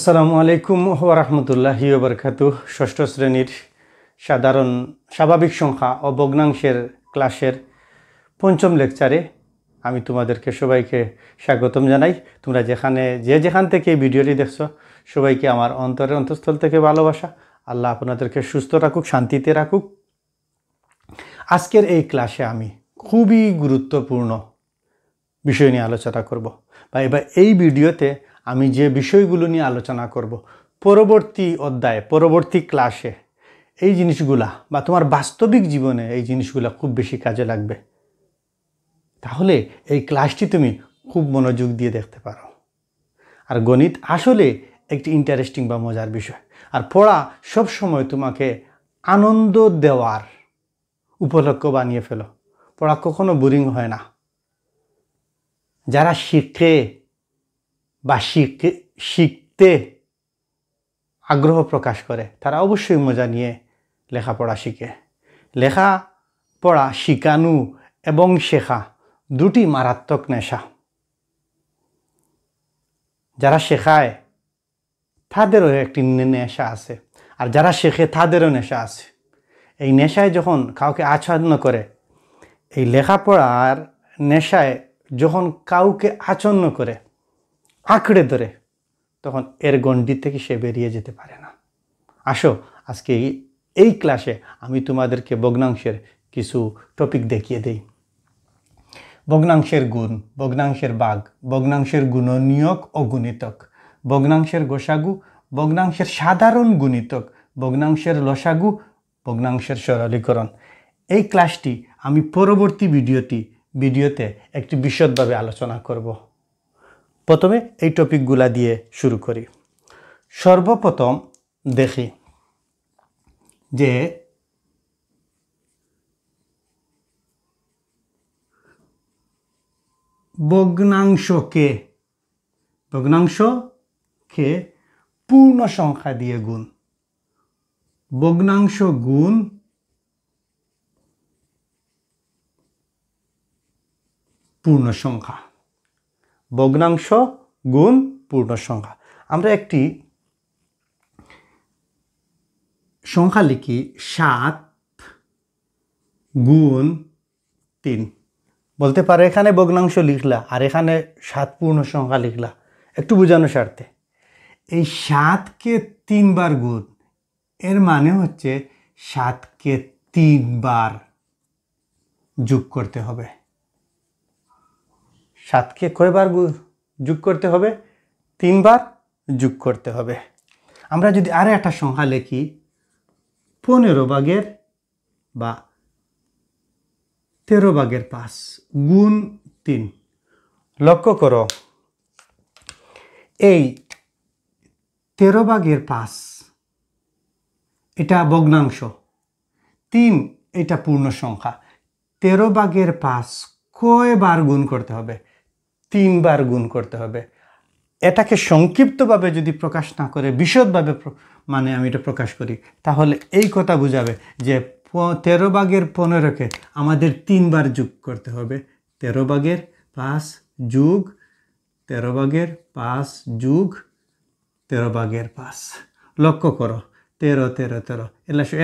আসসালামু আলাইকুম ওয়া রাহমাতুল্লাহি ওয়া বারাকাতুহু। ষষ্ঠ শ্রেণীর সাধারণ স্বাভাবিক সংখ্যা ও ভগ্নাংশের ক্লাসের পঞ্চম লেকচারে আমি তোমাদেরকে সবাইকে স্বাগতম জানাই। তোমরা যেখান থেকে এই ভিডিওটি দেখছো সবাইকে আমার অন্তরের অন্তঃস্থল থেকে ভালোবাসা। আল্লাহ আপনাদেরকে সুস্থ রাখুক, শান্তিতে রাখুক। আজকের এই ক্লাসে আমি খুবই গুরুত্বপূর্ণ বিষয় নিয়ে আলোচনা করব, বা এবার এই ভিডিওতে আমি যে বিষয়গুলো নিয়ে আলোচনা করব পরবর্তী অধ্যায়ে, পরবর্তী ক্লাসে এই জিনিসগুলা বা তোমার বাস্তবিক জীবনে এই জিনিসগুলা খুব বেশি কাজে লাগবে। তাহলে এই ক্লাসটি তুমি খুব মনোযোগ দিয়ে দেখতে পারো। আর গণিত আসলে একটি ইন্টারেস্টিং বা মজার বিষয়। আর পড়া সবসময় তোমাকে আনন্দ দেওয়ার উপলক্ষ বানিয়ে ফেলো। পড়া কখনো বোরিং হয় না। যারা শিখে বা শিখতে আগ্রহ প্রকাশ করে তারা অবশ্যই মজা নিয়ে লেখাপড়া শিখে। লেখাপড়া শিখানো এবং শেখা দুটি মারাত্মক নেশা। যারা শেখায় তাদেরও একটি নেশা আছে, আর যারা শেখে তাদেরও নেশা আছে। এই নেশায় যখন কাউকে আচ্ছন্ন করে, এই লেখাপড়ার নেশায় যখন কাউকে আচ্ছন্ন করে, আঁকড়ে ধরে, তখন এর গণ্ডি থেকে সে বেরিয়ে যেতে পারে না। আসো আজকে এই ক্লাসে আমি তোমাদেরকে ভগ্নাংশের কিছু টপিক দেখিয়ে দেই। ভগ্নাংশের গুণ, ভগ্নাংশের ভাগ, ভগ্নাংশের গুণনীয়ক ও গুণিতক, ভগ্নাংশের গোসাগু, ভগ্নাংশের সাধারণ গুণিতক, ভগ্নাংশের লসাগু, ভগ্নাংশের সরলীকরণ। এই ক্লাসটি আমি পরবর্তী ভিডিওতে একটি বিশদভাবে আলোচনা করব। প্রথমে এই টপিকগুলা দিয়ে শুরু করি। সর্বপ্রথম দেখি যে ভগ্নাংশকে পূর্ণ সংখ্যা দিয়ে গুণ। ভগ্নাংশ গুণ পূর্ণ সংখ্যা। ভগ্নাংশ গুণ পূর্ণ সংখ্যা। আমরা একটি সংখ্যা লিখি 7 গুণ 3। বলতে পারো এখানে ভগ্নাংশ লিখলা আর এখানে 7 পূর্ণ সংখ্যা লিখলা। একটু বোঝানোর স্বার্থে, এই 7কে 3 বার গুণ, এর মানে হচ্ছে 7কে 3 বার যোগ করতে হবে। 7কে কয়বার যোগ করতে হবে? 3 বার যোগ করতে হবে। আমরা যদি আরো একটা সংখ্যা লিখি 15 বা 13/5 গুণ 3। লক্ষ্য করো, এই 13/5 এটা ভগ্নাংশ, 3 এটা পূর্ণ সংখ্যা। 13/5 কয়বার গুণ করতে হবে? 3 বার গুণ করতে হবে। এটাকে সংক্ষিপ্তভাবে যদি প্রকাশ না করে বিশদভাবে আমি এটা প্রকাশ করি, তাহলে এই কথা বুঝাবে যে 13/15কে আমাদের 3 বার যোগ করতে হবে। 13/5 যোগ 13/5 যোগ 13/5। লক্ষ্য করো, 13 13 13।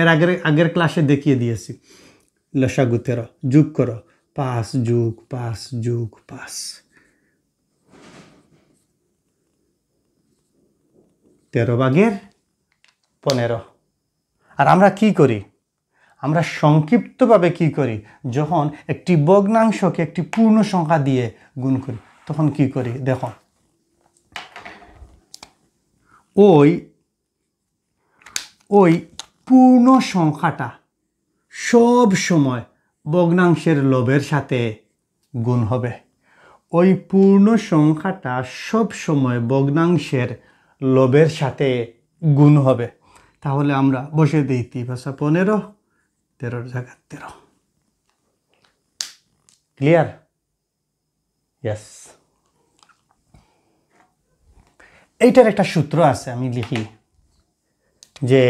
এর আগের ক্লাসে দেখিয়ে দিয়েছি। লসাগু 13 যোগ করো 5 যোগ 5 যোগ 5, 13/15। আর আমরা কি করি? আমরা সংক্ষিপ্তভাবে কি করি? যখন একটি ভগ্নাংশকে একটি পূর্ণ সংখ্যা দিয়ে গুণ করি তখন কি করি দেখো। ওই পূর্ণ সংখ্যাটা সব সময় ভগ্নাংশের লবের সাথে গুণ হবে। ওই পূর্ণ সংখ্যাটা সব সময় ভগ্নাংশের লবের সাথে গুণ হবে। তাহলে আমরা বসে দিই 3×15, 13 জায়গায় 13। ক্লিয়ার? ইয়েস। এইটার একটা সূত্র আছে, আমি লিখি যে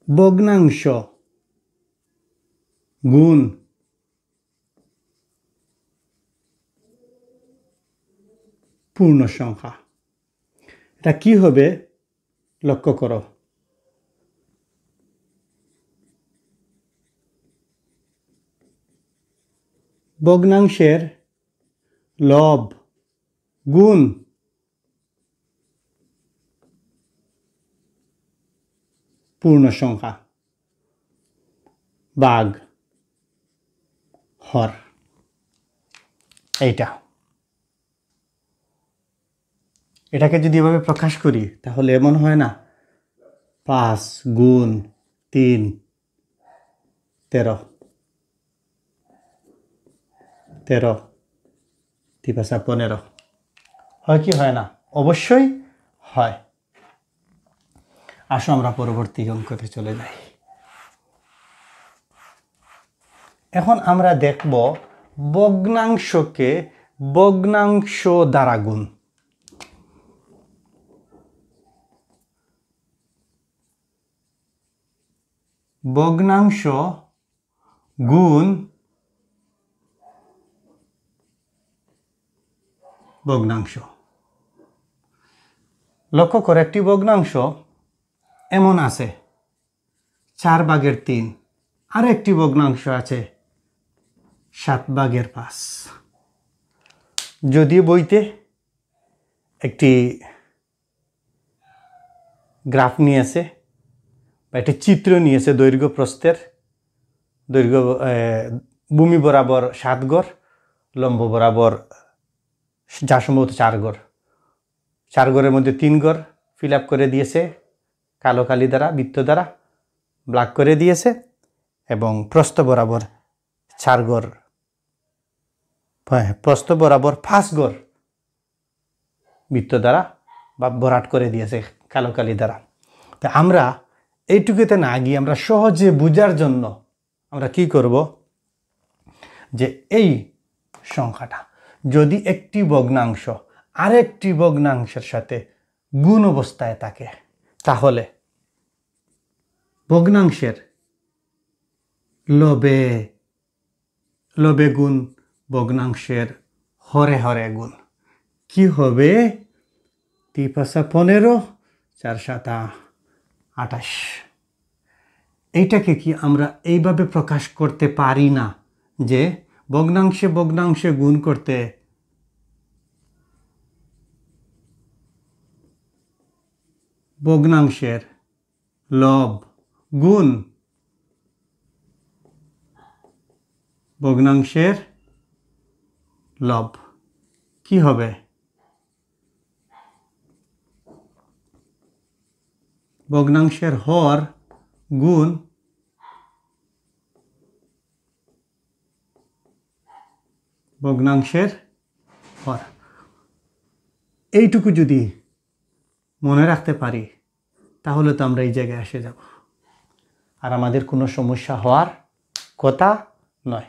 ভগ্নাংশ গুণ পূর্ণ সংখ্যা। এটা কি হবে লক্ষ্য করো। ভগ্নাংশের লব গুণ পূর্ণ সংখ্যা ভাগ হর। এটাকে যদি এভাবে প্রকাশ করি তাহলে এমন হয় না 5 গুণ 3 13 13 3 5 15 হয় কি হয় না? অবশ্যই হয়। আসো আমরা পরবর্তী অঙ্কতে চলে যাই। এখন আমরা দেখব ভগ্নাংশকে ভগ্নাংশ দ্বারা গুণ। ভগ্নাংশ গুণ ভগ্নাংশ। লক্ষ্য করে একটি ভগ্নাংশ এমন আছে 4/3, আর একটি ভগ্নাংশ আছে 7/5। যদিও বইতে একটি গ্রাফ নিয়েছে বা একটি চিত্র নিয়েছে দৈর্ঘ্য প্রস্থের, দৈর্ঘ্য ভূমি বরাবর 7 গড়, লম্ব বরাবর যা সম্ভবত 4 গড়, 4 গড়ের মধ্যে 3 গড় ফিল আপ করে দিয়েছে কালো কালি দ্বারা, বৃত্ত দ্বারা ব্ল্যাক করে দিয়েছে, এবং প্রস্থ বরাবর 4 গড়, প্রস্থ বরাবর 5 গড় বৃত্ত দ্বারা বা ভরাট করে দিয়েছে কালো কালি দ্বারা। তা আমরা এইটুকুতে না গিয়ে আমরা সহজে বোঝার জন্য আমরা কি করব, যে এই সংখ্যাটা যদি একটি ভগ্নাংশ আরেকটি ভগ্নাংশের সাথে গুণ অবস্থায় থাকে তাহলে ভগ্নাংশের লবে লবে গুণ ভগ্নাংশের হরে হরে গুণ কি হবে? 3 5 15 4 7 28। এইটাকে কি আমরা এইভাবে প্রকাশ করতে পারি না যে ভগ্নাংশে ভগ্নাংশে গুণ করতে ভগ্নাংশের লব গুণ ভগ্নাংশের লব কি হবে? ভগ্নাংশের হর গুণ ভগ্নাংশের হর। এইটুকু যদি মনে রাখতে পারি তাহলে তো আমরা এই জায়গায় এসে যাব, আর আমাদের কোনো সমস্যা হওয়ার কথা নয়।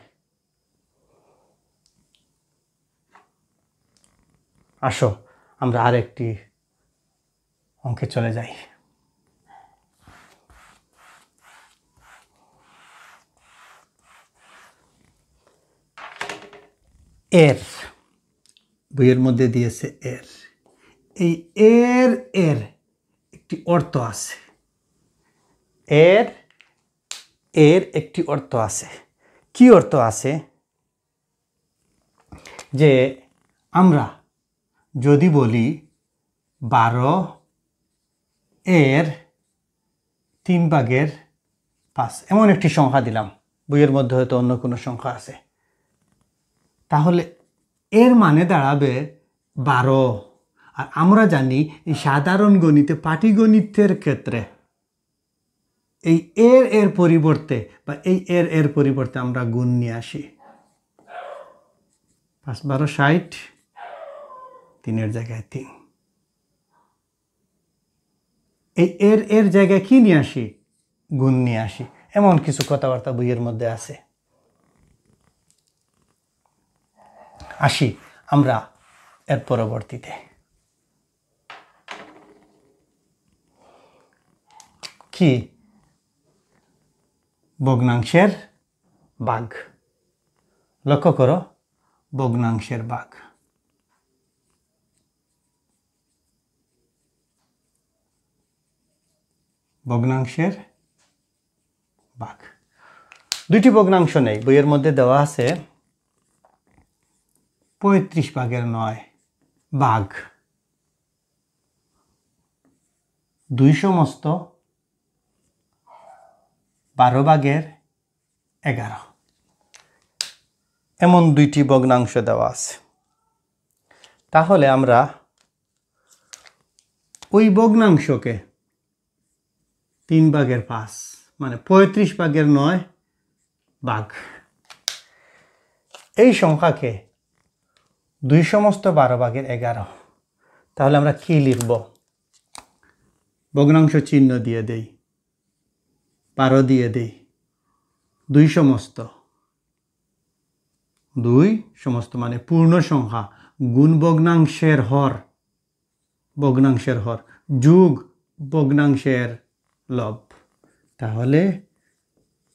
আসো আমরা আরেকটি অঙ্কে চলে যাই। এর বইয়ের মধ্যে দিয়েছে এর, এই এর এর একটি অর্থ আছে, এর এর একটি অর্থ আছে। কি অর্থ আছে? যে আমরা যদি বলি 12 এর 3/5 এমন একটি সংখ্যা দিলাম, বইয়ের মধ্যে হয়তো অন্য কোনো সংখ্যা আছে, তাহলে এর মানে দাঁড়াবে 12। আর আমরা জানি এই সাধারণ গণিতে, পাটিগণিতের ক্ষেত্রে এই এর এর পরিবর্তে বা এই এর এর পরিবর্তে আমরা গুণ নিয়ে আসি। 5 12 60, 3 জায়গায় 3। এই এর এর জায়গায় কি নিয়ে আসি? গুণ নিয়ে আসি। এমন কিছু কথাবার্তা বইয়ের মধ্যে আছে। আসি আমরা এর পরবর্তীতে। কি? ভগ্নাংশের ভাগ। লক্ষ্য করো, ভগ্নাংশের ভাগ। ভগ্নাংশের ভাগ। দুইটি ভগ্নাংশ নেই, বইয়ের মধ্যে দেওয়া আছে 35/9 ভাগ 2/12 এমন দুইটি ভগ্নাংশ দেওয়া আছে। তাহলে আমরা ওই ভগ্নাংশকে 3/5 মানে 35/9 ভাগ এই সংখ্যাকে 2/12 তাহলে আমরা কি লিখব? ভগ্নাংশ চিহ্ন দিয়ে দেই, 12 দিয়ে দেই, 2 মানে পূর্ণ সংখ্যা গুণ ভগ্নাংশের হর যোগ ভগ্নাংশের লব। তাহলে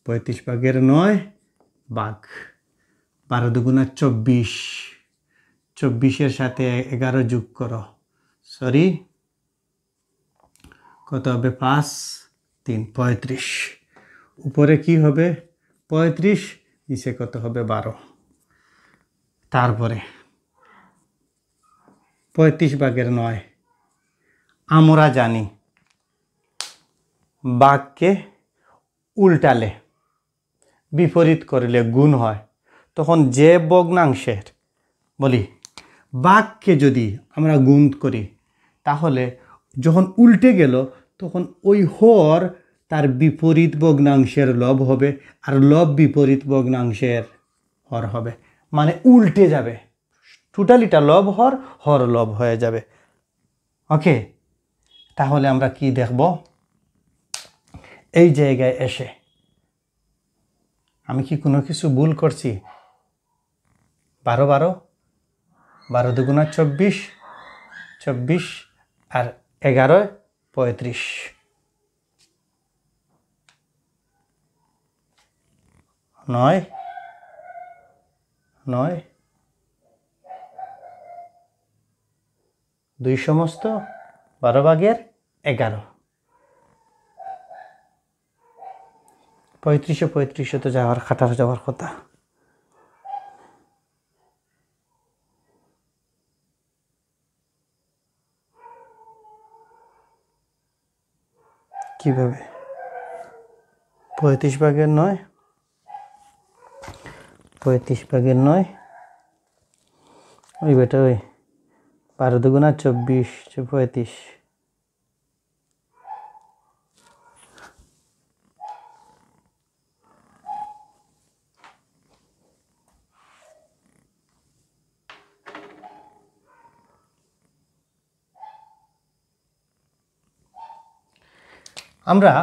35/9 ভাগ 12 দুগুণা 24, 24-এর সাথে 11 যোগ করো, কত হবে? 5 3 35। উপরে কি হবে? 35, নিচে কত হবে? 12। তারপরে 35/9 আমরা জানি ভাগকে উল্টালে বিপরীত করলে গুণ হয়। তখন যে ভগ্নাংশের বলি ভাগকে যদি আমরা গুণ করি, তাহলে যখন উল্টে গেল তখন ওই হর তার বিপরীত ভগ্নাংশের লব হবে, আর লব বিপরীত ভগ্নাংশের হর হবে, মানে উল্টে যাবে। টোটালিটা লব হর, হর লব হয়ে যাবে। ওকে, তাহলে আমরা কি দেখব? এই জায়গায় এসে আমি কি কোনো কিছু ভুল করছি? 12 দুগুণা 24, 24 আর 11 35। 9 2/12 35 তো যাওয়ার খাটার যাওয়ার কথা। কিভাবে? 35/9 ওই বেটা ওই 12 দুগুণা 24 35। আমরা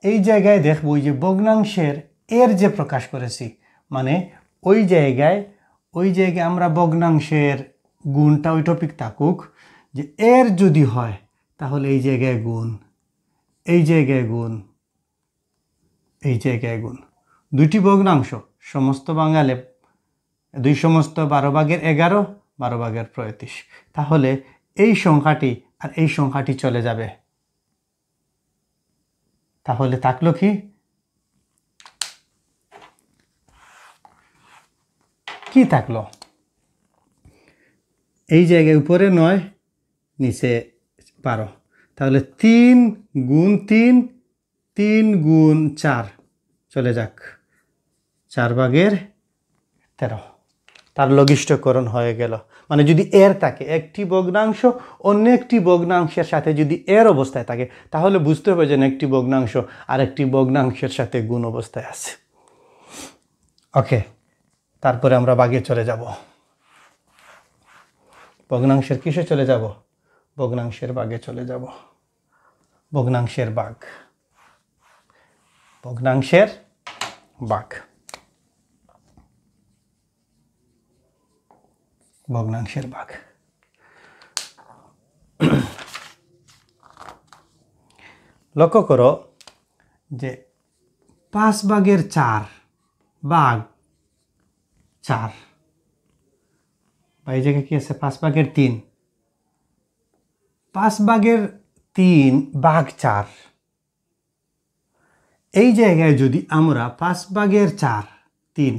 এই জায়গায় দেখব যে ভগ্নাংশের এর যে প্রকাশ করেছি, মানে ওই জায়গায় আমরা ভগ্নাংশের গুণটা ওই টপিক থাকুক, যে এর যদি হয় তাহলে এই জায়গায় গুণ, এই জায়গায় গুণ, এই জায়গায় গুণ। দুইটি ভগ্নাংশ সমস্ত বাঙালে 2/12 12/35। তাহলে এই সংখ্যাটি আর এই সংখ্যাটি চলে যাবে। তাহলে থাকলো কি থাকলো? এই জায়গায় উপরে 9, নিচে 12। তাহলে 3 গুণ 3, 3 গুণ 4 চলে যাক, 4/13। তার লঘিষ্ঠকরণ হয়ে গেল। মানে যদি এর থাকে একটি ভগ্নাংশ অন্য একটি ভগ্নাংশের সাথে যদি এর অবস্থায় থাকে, তাহলে বুঝতে হবে যে একটি ভগ্নাংশ আরেকটি ভগ্নাংশের সাথে গুণ অবস্থায় আছে। ওকে, তারপরে আমরা ভাগে চলে যাব। ভগ্নাংশের কিসে চলে যাব? ভগ্নাংশের ভাগে চলে যাব। ভগ্নাংশের ভাগ, ভগ্নাংশের ভাগ, ভগ্নাংশের ভাগ। লক্ষ্য করো যে 5/4 ভাগ 4, বা এই জায়গায় কি আছে? 5/3, 5/3 ভাগ 4 এই জায়গায় যদি আমরা 5/4 3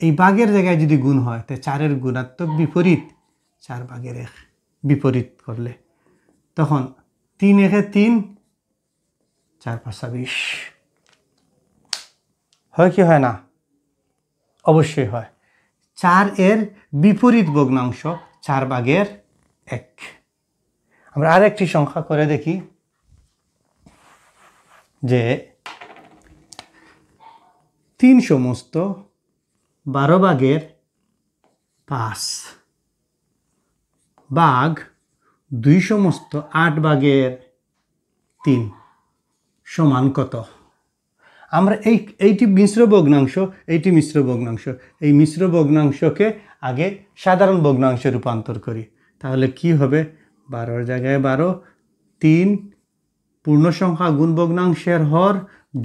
এই ভাগের জায়গায় যদি গুণ হয় তো 4-এর গুণাত্মক বিপরীত 4/1 বিপরীত করলে তখন 3 × 3 4×5 = 20 হয় কি হয় না? অবশ্যই হয়। 4-এর বিপরীত ভগ্নাংশ 4/1। আমরা আরেকটি সংখ্যা করে দেখি যে 3 সমস্ত 12/5 ভাগ 2 সমস্ত 8/3 সমান কত? আমরা এইটি মিশ্র ভগ্নাংশ, এইটি মিশ্র ভগ্নাংশ, এই মিশ্র ভগ্নাংশকে আগে সাধারণ ভগ্নাংশে রূপান্তর করি। তাহলে কি হবে? 12-এর জায়গায় 12, 3 পূর্ণ সংখ্যা গুণ ভগ্নাংশের হর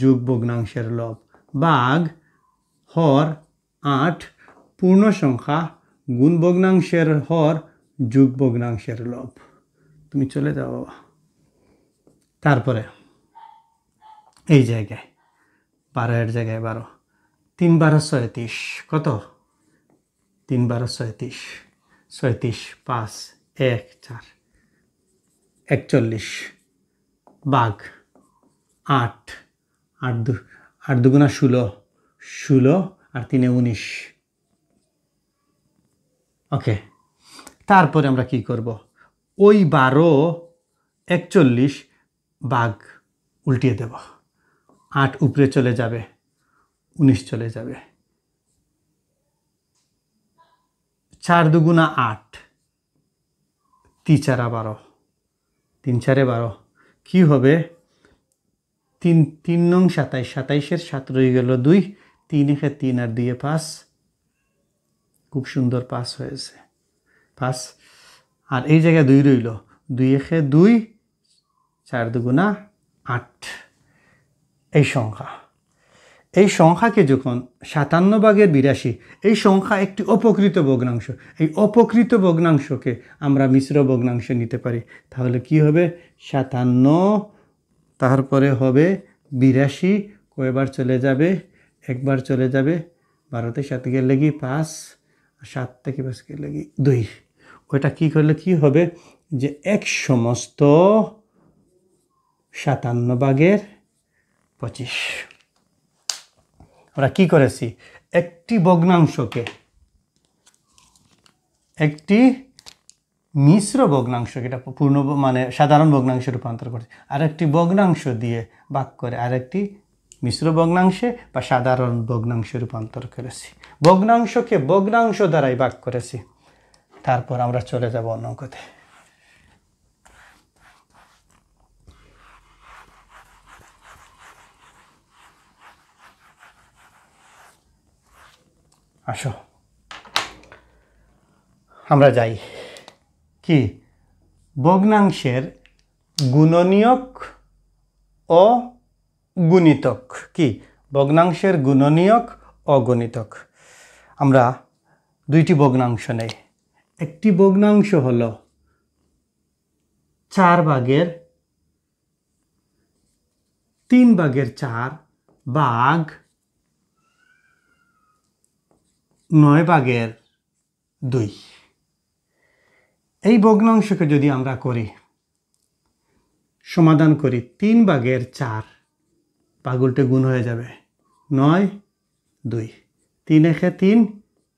যোগ ভগ্নাংশের লব ভাগ হর 8 পূর্ণ সংখ্যা গুণ ভগ্নাংশের হর যোগ ভগ্নাংশের লব। তুমি চলে যাও বাবা। তারপরে এই জায়গায় 12-এর জায়গায় 12, 3 × 12 = 36। কত? 3 × 12 = 36, 5 1 4 41 ভাগ 8 8 2 16 16 আর 3 19। ওকে, তারপরে আমরা কি করব? ওই 12 41 ভাগ উল্টিয়ে দেব। 8 উপরে চলে যাবে, 19 চলে যাবে। 4 × 2 = 8, 3 × 4 = 12, 3 × 4 = 12। কি হবে? 3 9 27, 27-এর 7 রয়ে গেল 2, 3 × 3 আর 2 = 5। খুব সুন্দর 5 হয়েছে, 5। আর এই জায়গায় 2 রইল, 2 × 2 4 × 2 = 8। এই সংখ্যাকে যখন 57/82, এই সংখ্যা একটি অপকৃত ভগ্নাংশ। এই অপকৃত ভগ্নাংশকে আমরা মিশ্র ভগ্নাংশ নিতে পারি। তাহলে কি হবে? 57, তারপরে হবে 82, কয়বার চলে যাবে? একবার চলে যাবে। 12 থেকে 7 গেলে 5, 7 থেকে 5 গেলে 2। ওইটা কি করলে কি হবে? যে 1 সমস্ত 57/25। আমরা কি করেছি? একটি ভগ্নাংশকে, একটি মিশ্র ভগ্নাংশকে, এটা পূর্ণ মানে সাধারণ ভগ্নাংশে রূপান্তর করেছি, আরেকটি ভগ্নাংশ দিয়ে ভাগ করে আরেকটি মিশ্র ভগ্নাংশে বা সাধারণ ভগ্নাংশে রূপান্তর করেছি। ভগ্নাংশকে ভগ্নাংশ দ্বারাই ভাগ করেছি। তারপর আমরা চলে যাব অন্য অঙ্কতে। আসো আমরা যাই। কি? ভগ্নাংশের গুণনীয়ক ও গুণিতক। কি? ভগ্নাংশের গুণনীয়ক ও গুণিতক। আমরা দুইটি ভগ্নাংশ নেই। একটি ভগ্নাংশ হলো 4/3/4 ভাগ 9/2। এই ভগ্নাংশকে যদি আমরা করি, সমাধান করি, 3/4 ভাগ উল্টে গুণ হয়ে যাবে 9 2, 3 × 3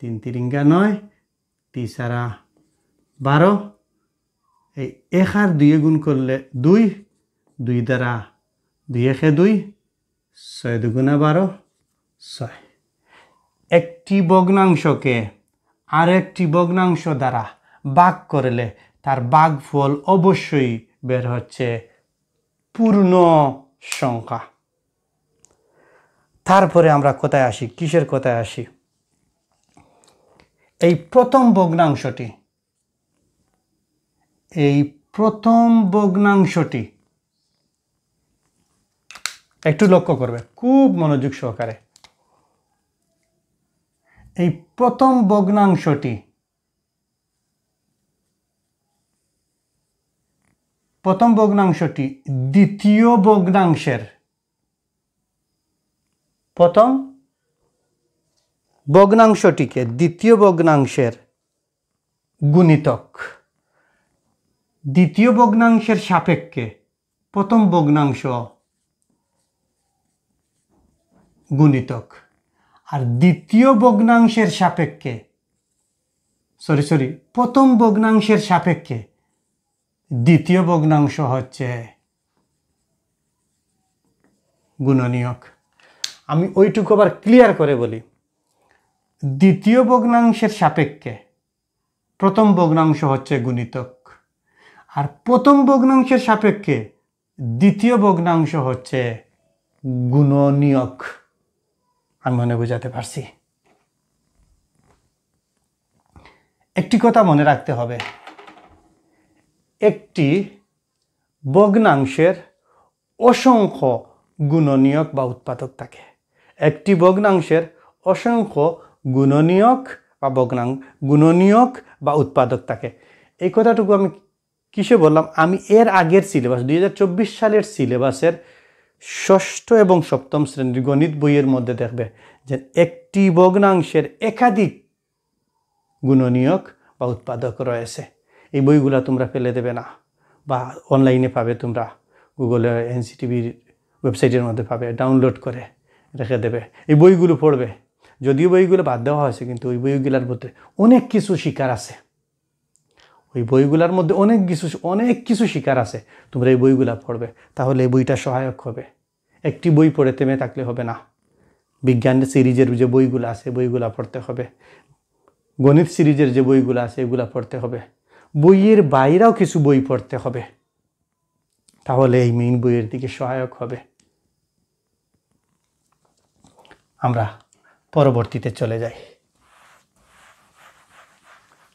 3 3 × 9, 3 4 12। এই 1 আর 2 গুণ করলে 2, 2 দ্বারা 2 × 2 6 2 × 12 6। একটি ভগ্নাংশকে আরেকটি ভগ্নাংশ দ্বারা ভাগ করলে তার ভাগফল অবশ্যই বের হচ্ছে পূর্ণ সংখ্যা। তারপরে আমরা কোথায় আসি? কিসের কোথায় আসি? এই প্রথম ভগ্নাংশটি একটু লক্ষ্য করবে খুব মনোযোগ সহকারে। এই প্রথম ভগ্নাংশটি দ্বিতীয় ভগ্নাংশের প্রথম ভগ্নাংশটিকে দ্বিতীয় ভগ্নাংশের গুণিতক, দ্বিতীয় ভগ্নাংশের সাপেক্ষে প্রথম ভগ্নাংশ গুণিতক, আর দ্বিতীয় ভগ্নাংশের সাপেক্ষে প্রথম ভগ্নাংশের সাপেক্ষে দ্বিতীয় ভগ্নাংশ হচ্ছে গুণনীয়ক। আমি ওইটুকু আবার ক্লিয়ার করে বলি, দ্বিতীয় ভগ্নাংশের সাপেক্ষে প্রথম ভগ্নাংশ হচ্ছে গুণিতক, আর প্রথম ভগ্নাংশের সাপেক্ষে দ্বিতীয় ভগ্নাংশ হচ্ছে গুণনীয়ক। আমি মনে বুঝাতে পারছি? একটি কথা মনে রাখতে হবে, একটি ভগ্নাংশের অসংখ্য গুণনীয়ক বা উৎপাদক থাকে। একটি ভগ্নাংশের অসংখ্য গুণনীয়ক বা গুণনীয়ক বা উৎপাদক থাকে। এই কথাটুকু আমি কিসে বললাম? আমি এর আগের সিলেবাস 2024 সালের সিলেবাসের ষষ্ঠ এবং সপ্তম শ্রেণীর গণিত বইয়ের মধ্যে দেখবে যে একটি ভগ্নাংশের একাধিক গুণনীয়ক বা উৎপাদক রয়েছে। এই বইগুলা তোমরা ফেলে দেবে না, বা অনলাইনে পাবে, তোমরা গুগলে এনসিটিভির ওয়েবসাইটের মধ্যে পাবে, ডাউনলোড করে রেখে দেবে। এই বইগুলো পড়বে। যদিও বইগুলো বাদ দেওয়া হয়েছে, কিন্তু ওই বইগুলোর মধ্যে অনেক কিছু শিকার আছে। ওই বইগুলোর মধ্যে অনেক কিছু শিকার আছে। তোমরা এই বইগুলা পড়বে, তাহলে এই বইটা সহায়ক হবে। একটি বই পড়ে থেমে থাকলে হবে না। বিজ্ঞানের সিরিজের যে বইগুলো আছে বইগুলা পড়তে হবে, গণিত সিরিজের যে বইগুলো আছে এগুলা পড়তে হবে, বইয়ের বাইরেও কিছু বই পড়তে হবে, তাহলে এই মেইন বইয়ের দিকে সহায়ক হবে। আমরা পরবর্তীতে চলে যাই।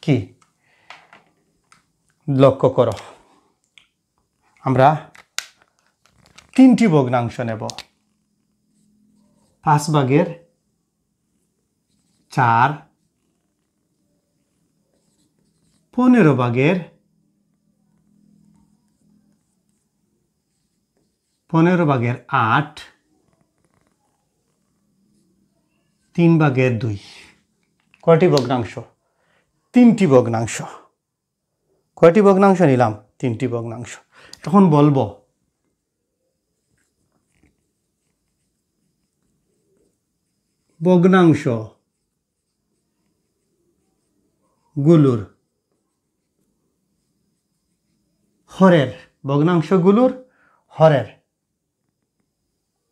কি লক্ষ্য করো, আমরা 3টি ভগ্নাংশ নেব। 5/4, 15/8, 3/2। কয়টি ভগ্নাংশ? 3টি ভগ্নাংশ। কয়টি ভগ্নাংশ নিলাম? 3টি ভগ্নাংশ। এখন বলবো ভগ্নাংশ গুলোর হরের, ভগ্নাংশগুলোর হরের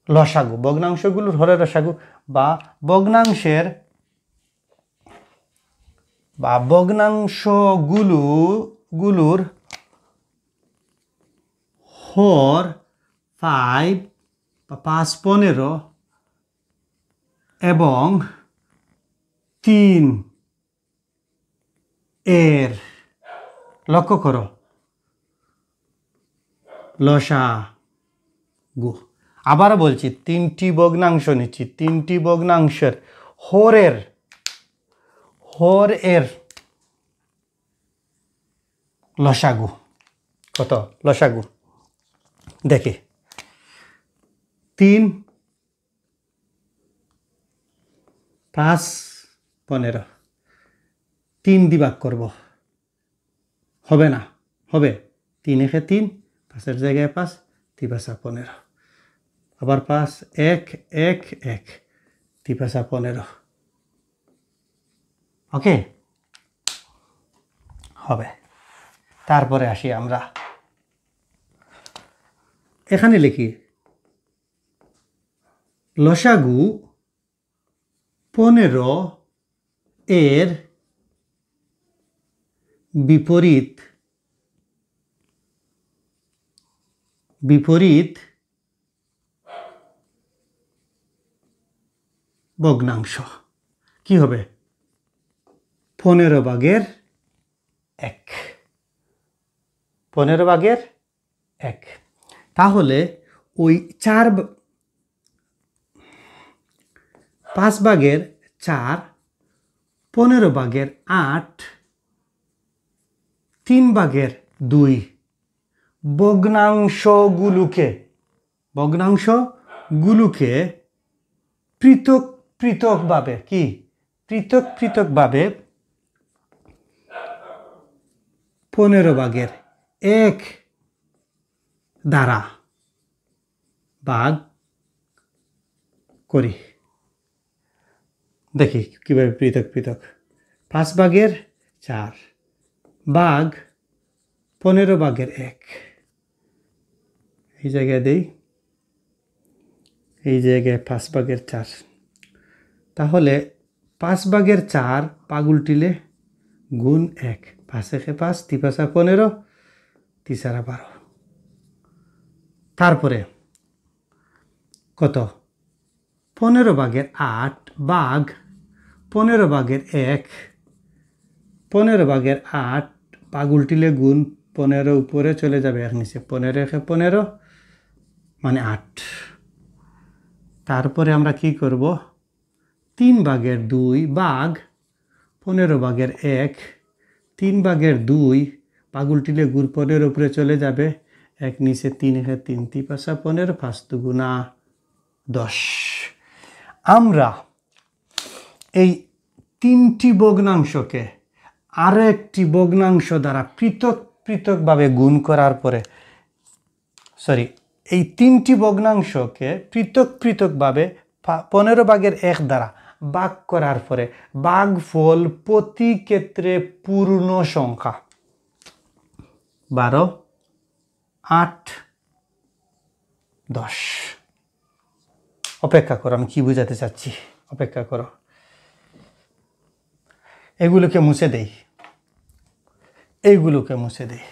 লসাগু, ভগ্নাংশগুলোর হরের লসাগু, বা ভগ্নাংশগুলোর হর 5 বা 5/15 এবং 3 এর, লক্ষ্য করো, লসাগু। আবার বলছি, 3টি ভগ্নাংশ নিচ্ছি, 3টি ভগ্নাংশের হরের লসাগু কত? লসাগু দেখি, 3, 5, 15, 3 দিয়ে ভাগ করব, হবে না? হবে। 3 একে 3, 5-এর জায়গায় 5, 3 5 15, আবার 5, 1 1 1, 3 5 15। ওকে, হবে। তারপরে আসি আমরা, এখানে লিখি লসাগু 15 এর বিপরীত ভগ্নাংশ কি হবে? 15/1। 15/1। তাহলে ওই 5/4, 15/8, 3/2 ভগ্নাংশগুলোকে পৃথক পৃথকভাবে কি পৃথক পৃথকভাবে 1/15 দ্বারা ভাগ করি। দেখি কিভাবে পৃথক পৃথক। 5/4 ভাগ 15/1 এই জায়গায় দেই, এই জায়গায় 5/4। তাহলে 5/4 ভাগ উল্টিলে গুণ 1, 5 একে 5, 3 5 15, 3 4 12। তারপরে কত 15/8 ভাগ 15/1, 15/8 ভাগ উল্টিলে গুণ 15 উপরে চলে যাবে 1 নিচে, 15 একে 15 মানে 8। তারপরে আমরা কি করব 3/2 ভাগ 15/1, 3/2 ভাগ উল্টিলে গুণ 15 উপরে চলে যাবে 1 নিচে, 3 একে 3, 3 5 15, 5 2 10। আমরা এই 3টি ভগ্নাংশকে আরো একটি ভগ্নাংশ দ্বারা পৃথক পৃথকভাবে গুণ করার পরে এই 3টি ভগ্নাংশকে পৃথক পৃথকভাবে 15/1 দ্বারা ভাগ করার পরে ভাগফল প্রতি ক্ষেত্রে পূর্ণ সংখ্যা 12, 8, 10। অপেক্ষা করো, আমি কি বোঝাতে চাচ্ছি, অপেক্ষা করো। এগুলোকে মুছে দেই, এইগুলোকে মুছে দেই।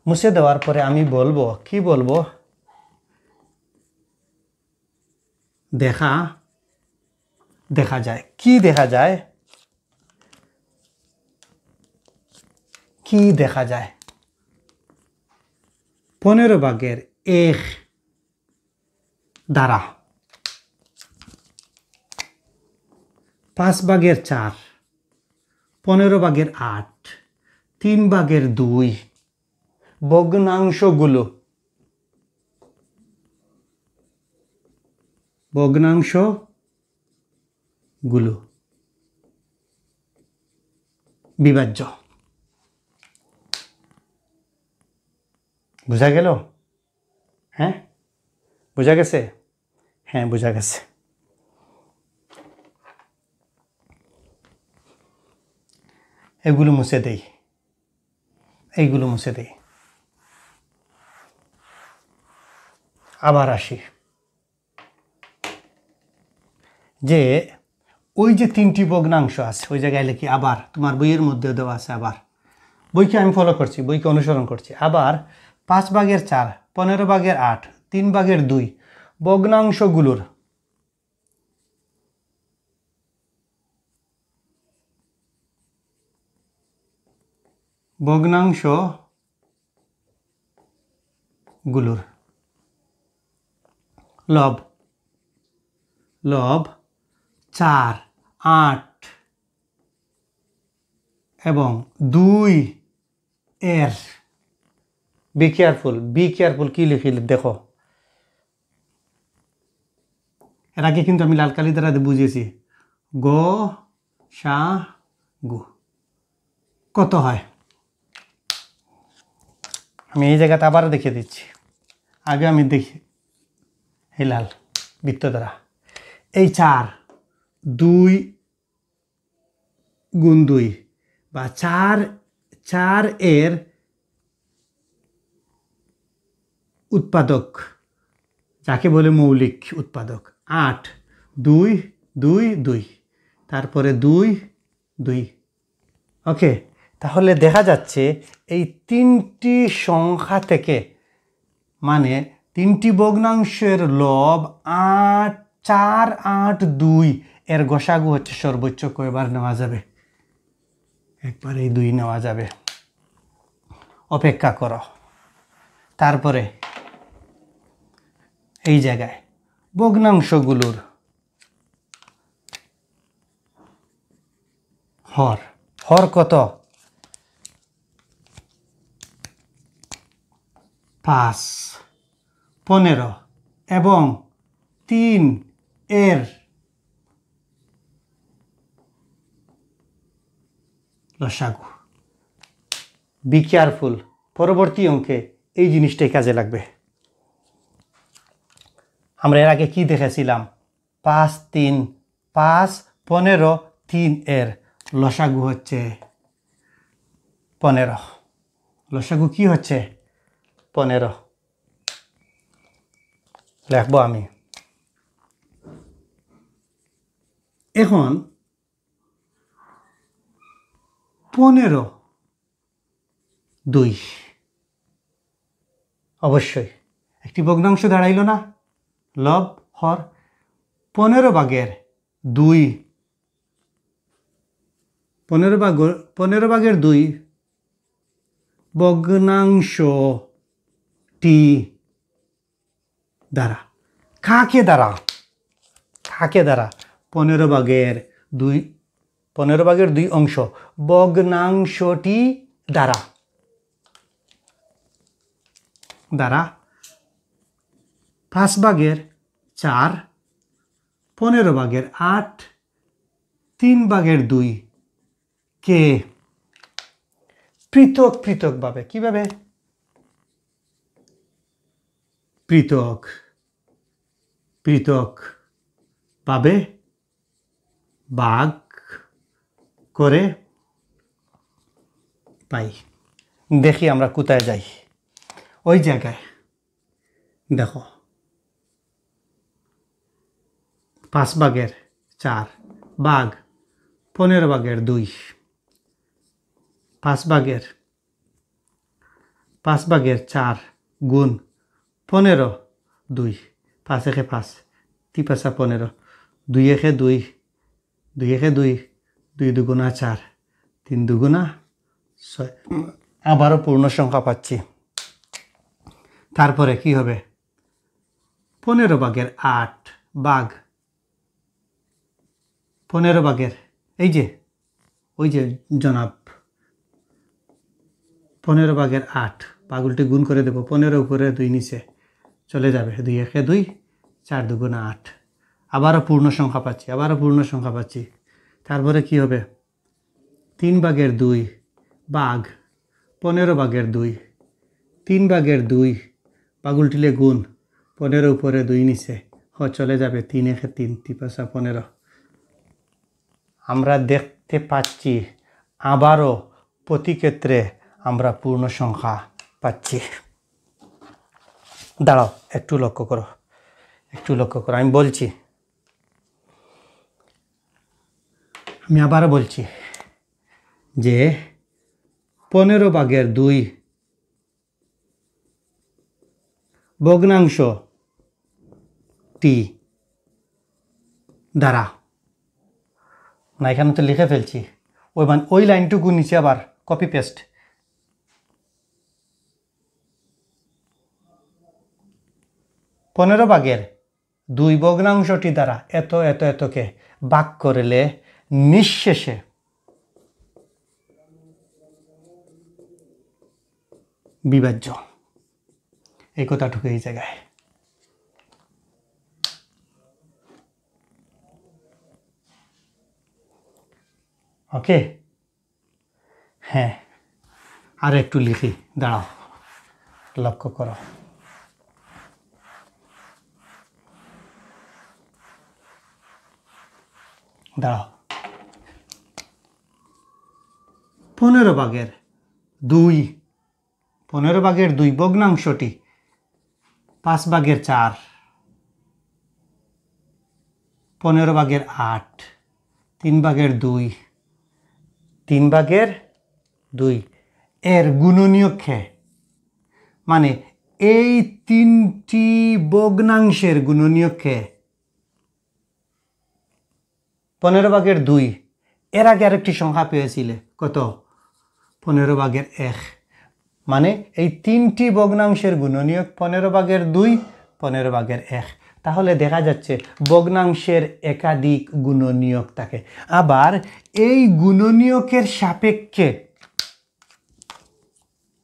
মুছে দেওয়ার পরে আমি বলবো, কি বলবো, দেখা যায় কি দেখা যায়, কি দেখা যায় 15/1 দ্বারা 5/4, 15/8, 3/2 ভগ্নাংশগুলো বিভাজ্য। বোঝা গেল? হ্যাঁ, বোঝা গেছে? হ্যাঁ, বোঝা গেছে। এগুলো মুছে দেই, এইগুলো মুছে দেই। আবার আসি যে ওই যে 3টি ভগ্নাংশ আছে ওই জায়গায় লিখি, আবার তোমার বইয়ের মধ্যে দেওয়া আছে, আবার বইকে আমি ফলো করছি, বইকে অনুসরণ করছি। আবার 5/4, 15/8, 3/2 ভগ্নাংশগুলোর লব 4, 8 এবং 2 এর বি কেয়ারফুল কি লিখিল দেখো। এর আগে কিন্তু আমি লাল কালি দ্বারা বুঝিয়েছি। গ সা গু কত হয়, আমি এই জায়গাতে আবার দেখিয়ে দিচ্ছি। আগে আমি দেখি এই লাল বৃত্ত দ্বারা, এই 4 2 গুণ 2 বা 4 এর উৎপাদক, যাকে বলে মৌলিক উৎপাদক 8, 2 2 2, তারপরে 2 2। ওকে, তাহলে দেখা যাচ্ছে এই 3টি সংখ্যা থেকে, মানে 3টি ভগ্নাংশের লব 8, 4, 8, 2 এর গসাগু হচ্ছে সর্বোচ্চ কয়বার নেওয়া যাবে? একবার এই 2 নেওয়া যাবে। অপেক্ষা করো। তারপরে এই জায়গায় ভগ্নাংশগুলোর হর কত? 5 15 এবং 3 এর লসাগু। বি কেয়ারফুল, পরবর্তী অঙ্কে এই জিনিসটাই কাজে লাগবে। আমরা এর আগে কি দেখেছিলাম? 5 3 5 15 3 এর লসাগু হচ্ছে 15। লসাগু কি হচ্ছে? 15 লিখবো আমি। এখন 15 2 অবশ্যই একটি ভগ্নাংশ দাঁড়াইল না? লব হর 15 ভাগের 2 15 ভাগের 2 ভগ্নাংশটি দ্বারা কাকে দ্বারা 15 ভাগের 2 অংশ ভগ্নাংশটি দ্বারা 5 ভাগের 4 15 ভাগের 8 3 ভাগের 2 কে পৃথক পৃথকভাবে, কিভাবে? পৃথক ভাবে ভাগ করে পাই। দেখি আমরা কোথায় যাই। ওই জায়গায় দেখো 5 ভাগের 4 ভাগ 15 ভাগের 2 5 ভাগের 4 গুণ 15 2 5 একে 5 3 5 15 2 একে 2 2 একে 2 2 দুগুণা 4 3 দুগুণা 6। আবারও পূর্ণ সংখ্যা পাচ্ছি। তারপরে কি হবে? 15 ভাগের 8 ভাগ 15 ভাগের ওই যে জনাব 15 ভাগের 8 ভাগ উল্টে গুণ করে দেবো। 15 উপরে 2 নিচে চলে যাবে। 2 একে 2 4 দুগুণা 8। আবারও পূর্ণ সংখ্যা পাচ্ছি। তারপরে কি হবে? 3 ভাগের 2 ভাগ 15 ভাগের 2 3 ভাগের 2 ভাগ উল্টিলে গুণ 15 উপরে 2 নিচে চলে যাবে। 3 একে 3 3 5 15। আমরা দেখতে পাচ্ছি আবারও প্রতি ক্ষেত্রে আমরা পূর্ণ সংখ্যা পাচ্ছি। দাঁড়াও, একটু লক্ষ্য করো। আমি আবারও বলছি যে 15 ভাগের 2 ভগ্নাংশটি দ্বারা, না এখানে তো লিখে ফেলছি, ওই লাইনটুকু নিচে আবার কপি পেস্ট। 15 ভাগের 2 ভগ্নাংশটি দ্বারা এতকে ভাগ করলে নিঃশেষে বিভাজ্য। এই কথাটুকু এই জায়গায়। ওকে, হ্যাঁ, আর একটু লিখি, দাঁড়াও, লক্ষ্য করো। দাঁড়াও, 15 ভাগের 2 ভগ্নাংশটি 5 ভাগের 4 15 ভাগের 8 3 ভাগের 2 এর গুণনীয়কে, মানে এই 3টি ভগ্নাংশের গুণনীয়কে 15 ভাগের 2। এর আগে আরেকটি সংখ্যা পেয়েছিলে, কত? 15 ভাগের 1। মানে এই 3টি ভগ্নাংশের গুণনীয়ক 15 ভাগের 2 15 ভাগের 1। তাহলে দেখা যাচ্ছে ভগ্নাংশের একাধিক গুণনীয়ক থাকে। আবার এই গুণনীয়কের সাপেক্ষে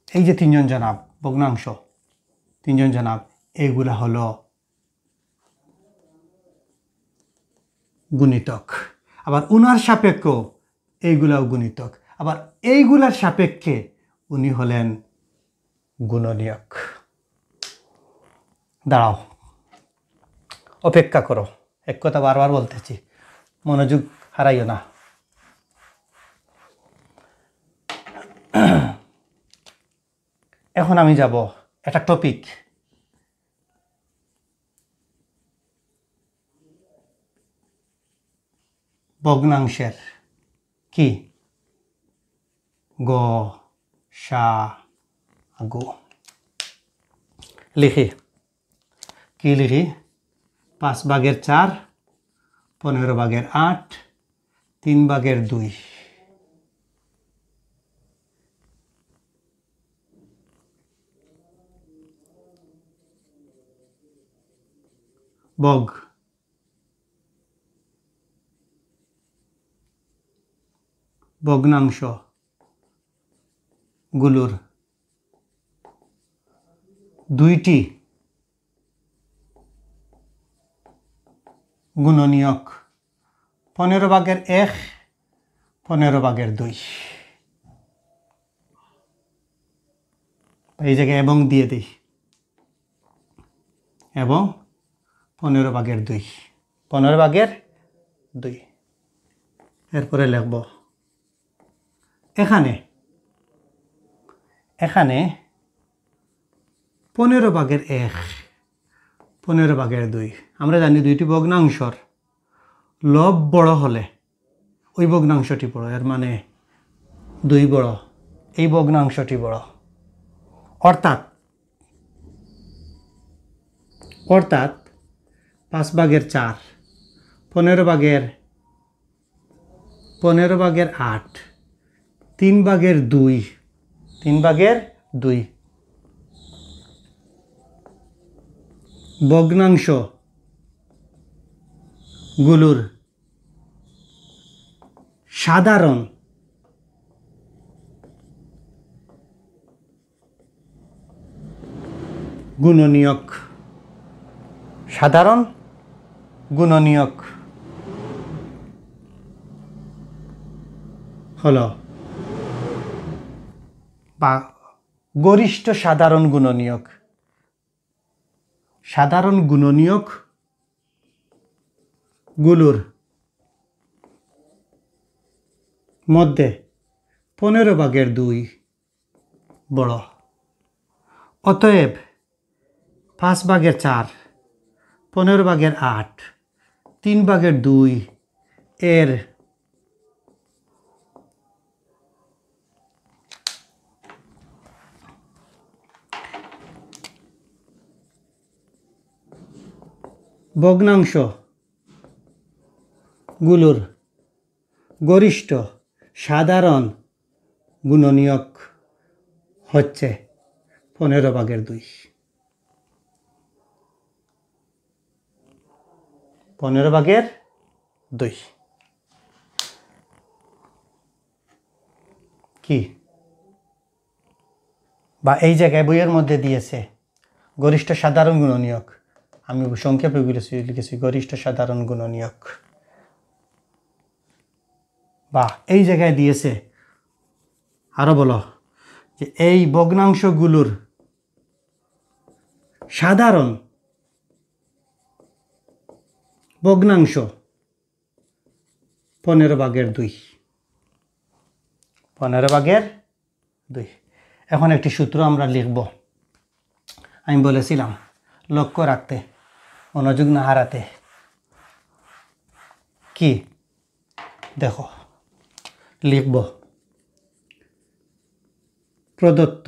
এই যে 3 জন জনাব ভগ্নাংশ, তিনজন জনাব, এইগুলা হলো গুণিতক। আবার উনার সাপেক্ষেও এইগুলাও গুণিতক। আবার এইগুলার সাপেক্ষে উনি হলেন গুণনীয়ক। দাঁড়াও, অপেক্ষা করো, এক কথা বারবার বলতেছি, মনোযোগ হারাইও না। এখন আমি যাব একটা টপিক, ভগ্নাংশের। কি? গ সা গু। লিখি, কি লিখি? 5/4, 15/8, 3/2। বগ, ভগ্নাংশ গুলোর দুইটি গুণনীয়ক 15/1, 15/2। এই জায়গায় এবং দিয়ে দিই, এবং 15/2, 15/2। এরপরে লিখব এখানে 15/1, 15/2। আমরা জানি দুইটি ভগ্নাংশর লব বড় হলে ওই ভগ্নাংশটি বড়, এর মানে 2 বড়, এই ভগ্নাংশটি বড়। অর্থাৎ 5/4, 15/8, 3/2, 3/2 ভগ্নাংশ গুলোর সাধারণ গুণনীয়ক, সাধারণ গুণনীয়ক হলো বা গরিষ্ঠ সাধারণ গুণনীয়ক। সাধারণ গুণনীয়ক গুলোর মধ্যে 15/2 বড়। অতএব 5/4, 15/8, 3/2 এর ভগ্নাংশ গুলোর গরিষ্ঠ সাধারণ গুণনীয়ক হচ্ছে 15/2। 15/2 কি? বা এই জায়গায় বইয়ের মধ্যে দিয়েছে গরিষ্ঠ সাধারণ গুণনীয়ক, আমি সংক্ষেপে লিখেছি গরিষ্ঠ সাধারণ গুণনীয়ক। বা এই জায়গায় দিয়েছে, আরো বলো যে এই ভগ্নাংশগুলোর সাধারণ ভগ্নাংশ 15/2, 15/2। এখন একটি সূত্র আমরা লিখব। আমি বলেছিলাম লক্ষ্য রাখতে, মনোযোগ না হারাতে। কি? দেখো, লিখব প্রদত্ত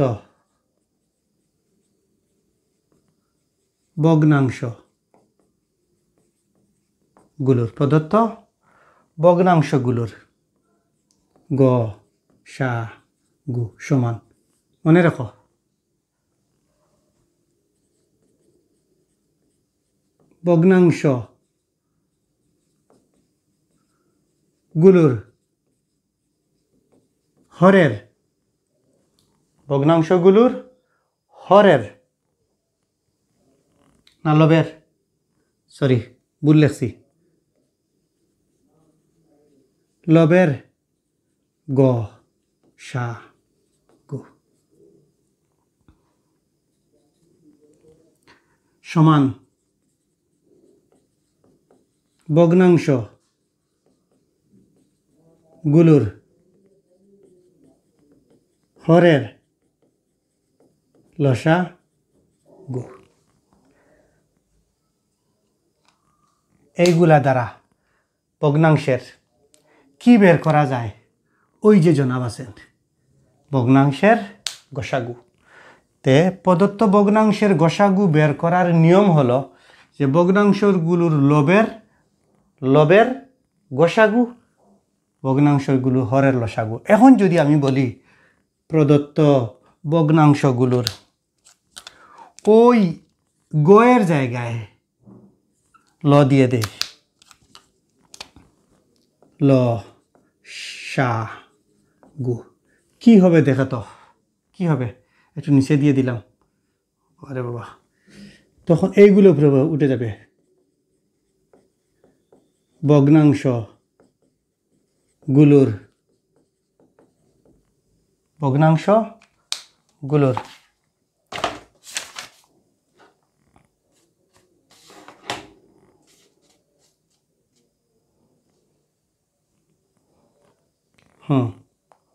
ভগ্নাংশ গুলোর গ সা গু সমান, মনে রাখো, ভগ্নাংশ গুলোর হরের না লবের, সরি ভুল লেখছি, লবের গ সা গু সমান ভগ্নাংশ গুলোর হরের লসা গু। এইগুলা দ্বারা ভগ্নাংশের কি বের করা যায়? ওই যে জনাব আছেন ভগ্নাংশের গসাগু। তে প্রদত্ত ভগ্নাংশের গসাগু বের করার নিয়ম হলো যে ভগ্নাংশগুলোর লবের গসাগু, ভগ্নাংশগুলো হরের লসাগু। এখন যদি আমি বলি প্রদত্ত ভগ্নাংশগুলোর ওই গয়ের জায়গায় ল দিয়ে দেই, ল সা গু, কি হবে দেখো তো, কি হবে? একটু নিচে দিয়ে দিলাম, আরে বাবা, তখন এইগুলো উপরে উঠে যাবে। ভগ্নাংশ গুলোর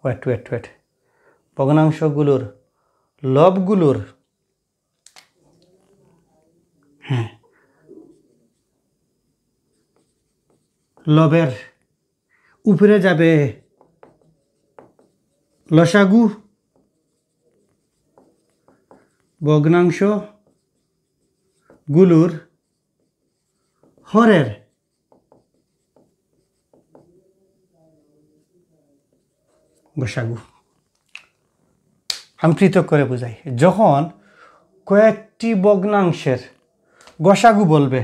ওয়েট ভগ্নাংশগুলোর লবগুলোর, হ্যাঁ, লবের উপরে যাবে লসাগু, ভগ্নাংশ গুলোর হরের গসাগু। আমি পৃথক করে বুঝাই, যখন কয়েকটি ভগ্নাংশের গসাগু বলবে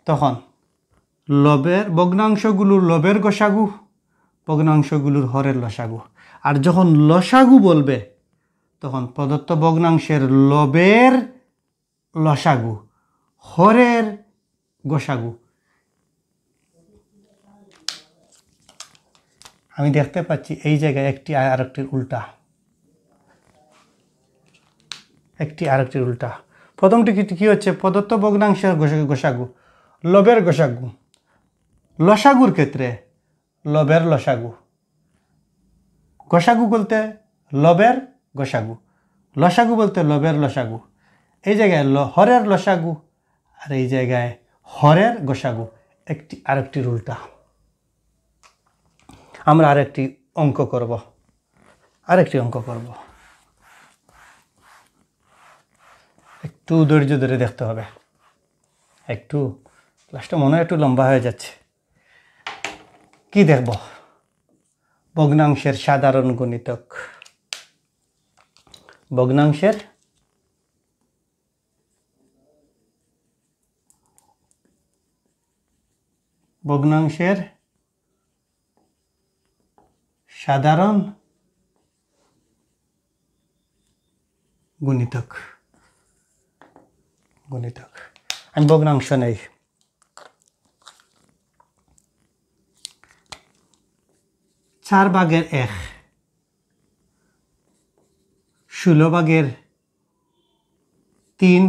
তখন ভগ্নাংশগুলোর লবের গসাগু, ভগ্নাংশগুলোর হরের লসাগু। আর যখন লসাগু বলবে তখন প্রদত্ত ভগ্নাংশের লবের লসাগু, হরের গসাগু। আমি দেখতে পাচ্ছি এই জায়গায় একটি আরেকটির উল্টা, প্রথমটি কি হচ্ছে? প্রদত্ত ভগ্নাংশের গসাগু, লবের গসাগু, লসাগুর ক্ষেত্রে লবের লসাগু, গসাগু বলতে লবের গসাগু, লসাগু বলতে লবের লসাগু। এই জায়গায় হরের লসাগু আর এই জায়গায় হরের গসাগু, আরেকটির উল্টা। আমরা আরেকটি অঙ্ক করব, একটু ধৈর্য ধরে দেখতে হবে, একটু ক্লাসটা মনে হয় একটু লম্বা হয়ে যাচ্ছে। কি দেখব? ভগ্নাংশের সাধারণ গুণিতক, ভগ্নাংশের সাধারণ গুণিতক। আমি ভগ্নাংশ নেই, 4/1, 16/3,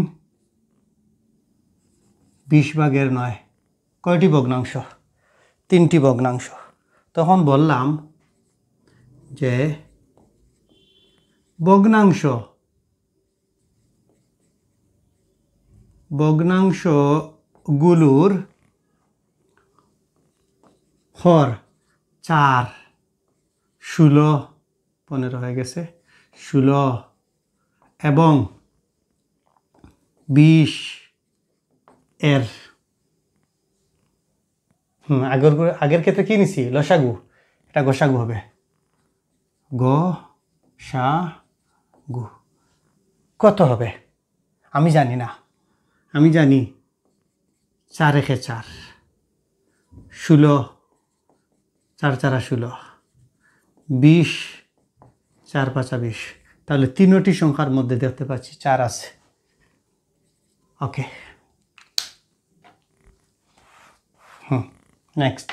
20/9। কয়টি ভগ্নাংশ? 3টি ভগ্নাংশ। তখন বললাম যে ভগ্নাংশগুলোর হর 4, 16, 15 হয়ে গেছে, 16 এবং 20 এর আগের ক্ষেত্রে কি নিছি? লসাগু, এটা গসাগু হবে, গসাগু। কত হবে? আমি জানি না, আমি জানি 4 × 4, 16, 4 × 4 = 16, 20, 4 × 5 = 20। তাহলে তিনটি সংখ্যার মধ্যে দেখতে পাচ্ছি 4 আছে, ওকে, নেক্সট।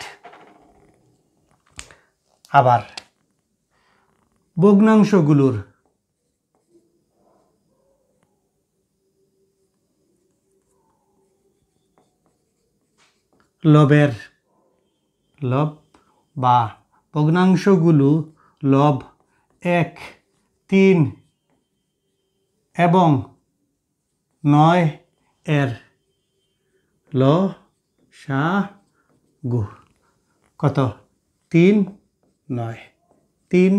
আবার ভগ্নাংশগুলোর লবের লব বা ভগ্নাংশগুলো লব 1, 3 এবং 9 এর লসাগু কত? 3, 9। 3,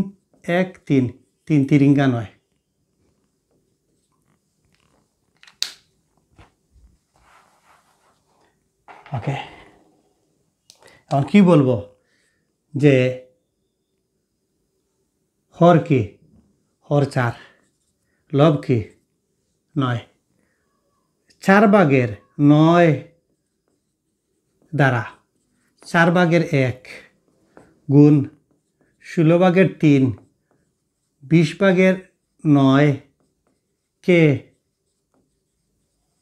1, 3, 3 তিরিঙ্গা 9। ওকে, এখন কি বলবো যে হর কি? হর 4, লব কি? 9। 4 ভাগের 9 দ্বারা 4 ভাগের 1 গুণ 16 ভাগের 3 20 ভাগের 9 কে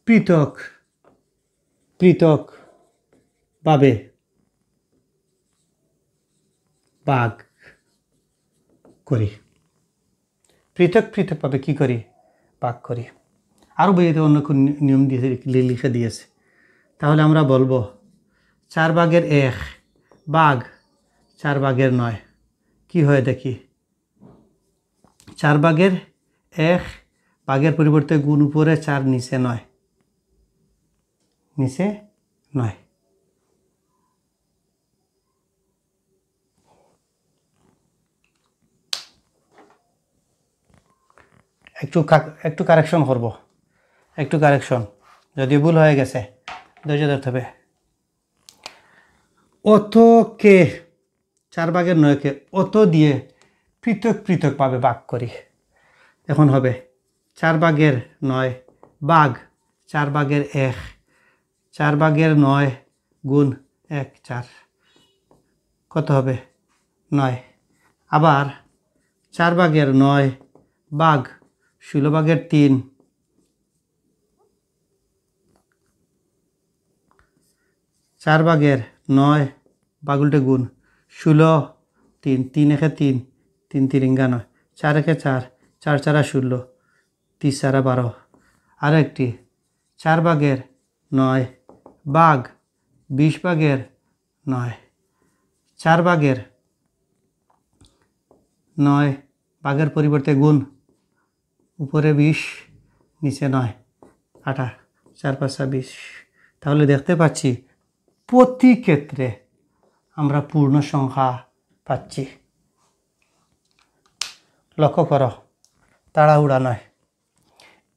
পৃথক পৃথক ভাবে ভাগ করি। পৃথক পৃথকভাবে কি করি? ভাগ করি। আরও বইতে অন্য কোন নিয়ম দিয়ে লিখে দিয়েছে। তাহলে আমরা বলবো 4 ভাগের 1 ভাগ 4 ভাগের 9 কি হয় দেখি। 4 ভাগের 1 ভাগের পরিবর্তে গুণ উপরে 4, নিচে 9, নিচে 9। একটু কারেকশন করব, একটু কারেকশন, যদি ভুল হয়ে গেছে ধৈর্য ধরতে হবে। অতকে 4 ভাগের 9কে অত দিয়ে পৃথক পৃথকভাবে ভাগ করি। এখন হবে 4 ভাগের 9 ভাগ 4 ভাগের 1, 4 ভাগের 9 গুণ 1, 4 কত হবে? 9। আবার 4 ভাগের 9 ভাগ 16 ভাগের 3, 4 ভাগের 9 ভাগ উল্টে গুণ 16, 3, 3 একে 3, 3 তিরিঙ্গা 9, 4 একে 4, 4 4 16, 3 4 12। আর একটি 4 ভাগের 9 ভাগ 20 ভাগের 9, 4 ভাগের 9 ভাগের পরিবর্তে গুণ উপরে 20 নিচে 9, 8 4 5 20। তাহলে দেখতে পাচ্ছি প্রতি ক্ষেত্রে আমরা পূর্ণ সংখ্যা পাচ্ছি। লক্ষ্য করো, তাড়াহুড়া নয়।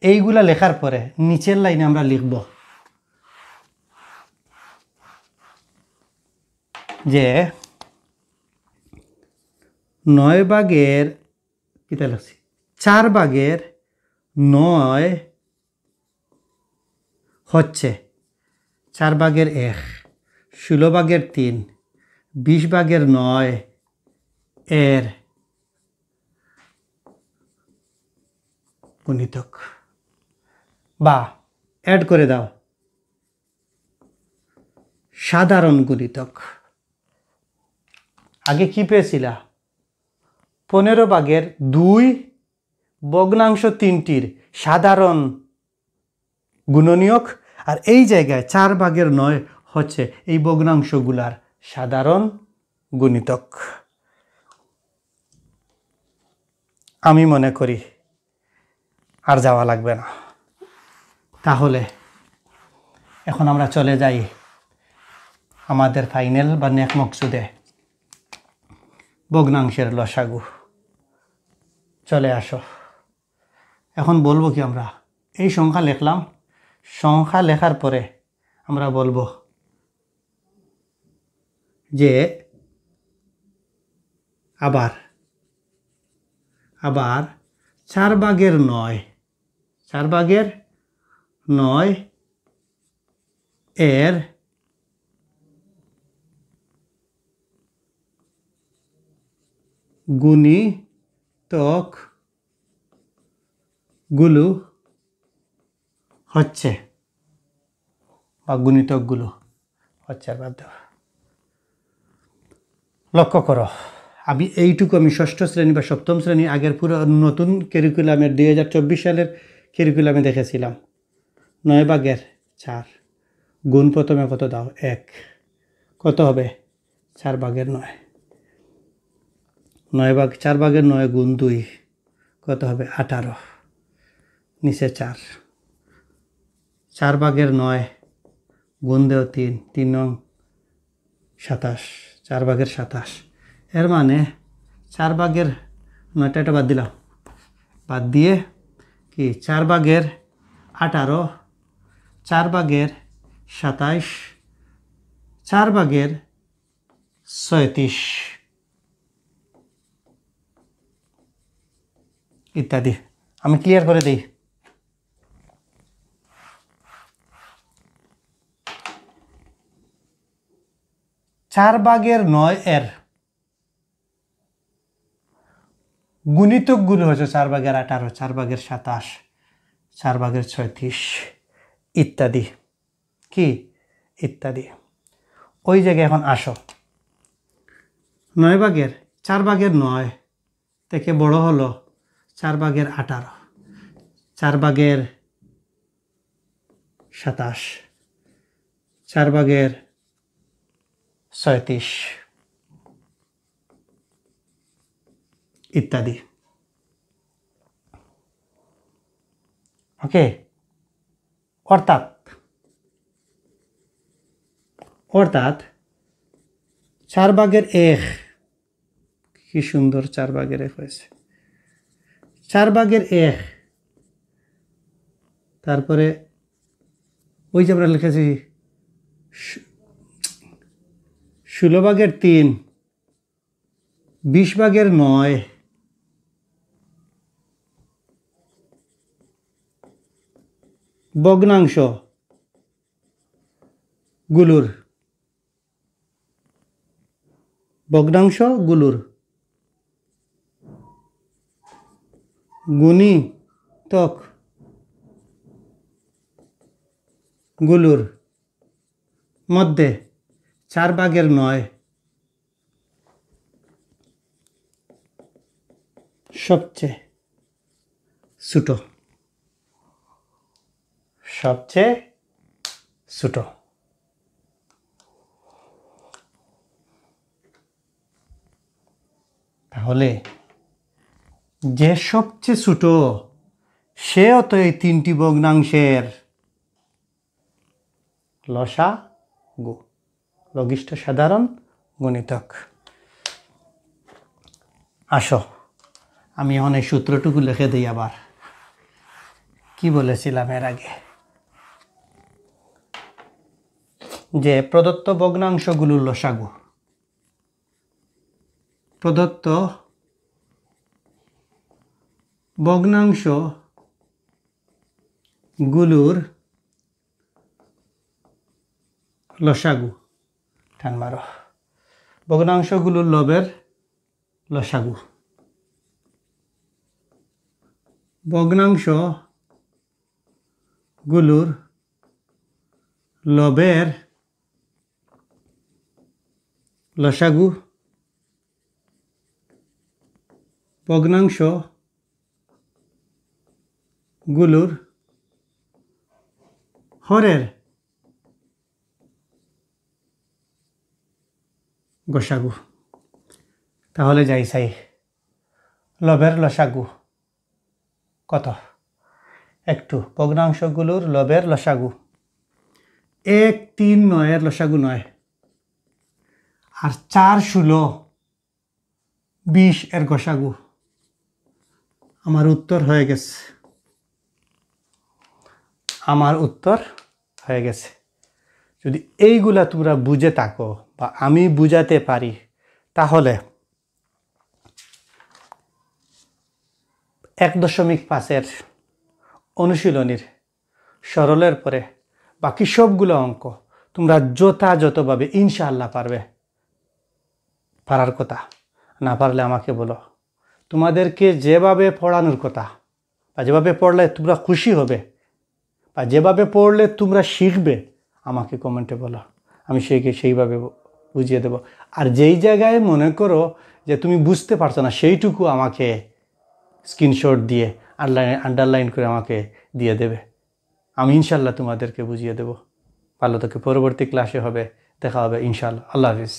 এইগুলা লেখার পরে নিচের লাইনে আমরা লিখব যে 9 ভাগের কিতা লিখছি 4 ভাগের 9 হচ্ছে 4 ভাগের 1, 16 ভাগের 3, 20 ভাগের 9 এর গুণিতক বা অ্যাড করে দাও সাধারণ গুণিতক। আগে কি পেয়েছিলা? 15 ভাগের 2 ভগ্নাংশ 3টির সাধারণ গুণনীয়ক, আর এই জায়গায় 4 ভাগের 9 হচ্ছে এই ভগ্নাংশগুলার সাধারণ গুণিতক। আমি মনে করি আর যাওয়া লাগবে না। তাহলে এখন আমরা চলে যাই আমাদের ফাইনাল বা নেক মকসুদে, ভগ্নাংশের লসাগু। চলে আসো। এখন বলবো কি, আমরা এই সংখ্যা লিখলাম, সংখ্যা লেখার পরে আমরা বলবো যে আবার 4 ভাগের 9, 4 ভাগের 9 এর গুণিতক গুলো হচ্ছে বা গুণিতকগুলো হচ্ছে আর বাদ দেওয়া। লক্ষ্য করো, আমি ষষ্ঠ শ্রেণী বা সপ্তম শ্রেণী আগের পুরো নতুন ক্যারিকুলামের 2024 সালের ক্যারিকুলামে দেখেছিলাম 9/4 গুণ প্রথমে কত দাও 1, কত হবে 4/9, 4/9 গুণ 2 কত হবে 18, নিচে 4, 4/9 গুণ দেও 3, 3 নং 27, 4/27। এর মানে 4/9টা এটা বাদ দিলাম, বাদ দিয়ে কি 4/18, 4/27, 4/37 ইত্যাদি। আমি ক্লিয়ার করে দিই। 4/9 এর গুণিতকগুলো হচ্ছে 4/18, 4/27, 4/36 ইত্যাদি। কি ইত্যাদি? ওই জায়গায় এখন আসো। 4/9 থেকে বড় হলো 4/18, 4/27, 4/36 ইত্যাদি। ওকে, অর্থাৎ 4/1, কি সুন্দর 4/1 হয়েছে। 4/1, তারপরে ওই যে আমরা লিখেছি 16/3, 20/9, ভগ্নাংশ গুলোর গুণিতক গুলোর মধ্যে 4/9 সবচেয়ে ছোট। তাহলে যে সবচেয়ে ছোট সেও তো এই 3টি ভগ্নাংশের লসাগু, লঘিষ্ঠ সাধারণ গুণিতক। আসো আমি এখন এই সূত্রটুকু লিখে দিই। আবার কি বলেছিলাম এর আগে, যে প্রদত্ত ভগ্নাংশগুলোর লসাগু, প্রদত্ত ভগ্নাংশগুলোর লসাগু, টান মারো, ভগ্নাংশগুলোর লবের লসাগু, ভগ্নাংশগুলোর লবের লসাগু, ভগ্নাংশগুলোর হরের গসাগু। তাহলে যাই চাই লবের লসাগু কত, একটু ভগ্নাংশগুলোর লবের লসাগু 1, 3, 9 এর লসাগু 9, আর 4, 16, 20 এর গসাগু। আমার উত্তর হয়ে গেছে। যদি এইগুলা তোমরা বুঝে থাকো বা আমি বুঝাতে পারি, তাহলে 1.5 অনুশীলনীর সরলের পরে বাকি সবগুলো অঙ্ক তোমরা যথাযথভাবে ইনশাআল্লাহ পারবে। পারার কথা, না পারলে আমাকে বলো। তোমাদেরকে যেভাবে পড়ানোর কথা বা যেভাবে পড়লে তোমরা খুশি হবে বা যেভাবে পড়লে তোমরা শিখবে, আমাকে কমেন্টে বলো, আমি সেইভাবে বুঝিয়ে দেব। আর যেই জায়গায় মনে করো যে তুমি বুঝতে পারছো না, সেইটুকু আমাকে স্ক্রিনশট দিয়ে আন্ডারলাইন করে আমাকে দিয়ে দেবে। আমি ইনশাল্লাহ তোমাদেরকে বুঝিয়ে দেব। ভালো থেকে পরবর্তী ক্লাসে দেখা হবে ইনশাল্লাহ। আল্লাহ হাফিজ।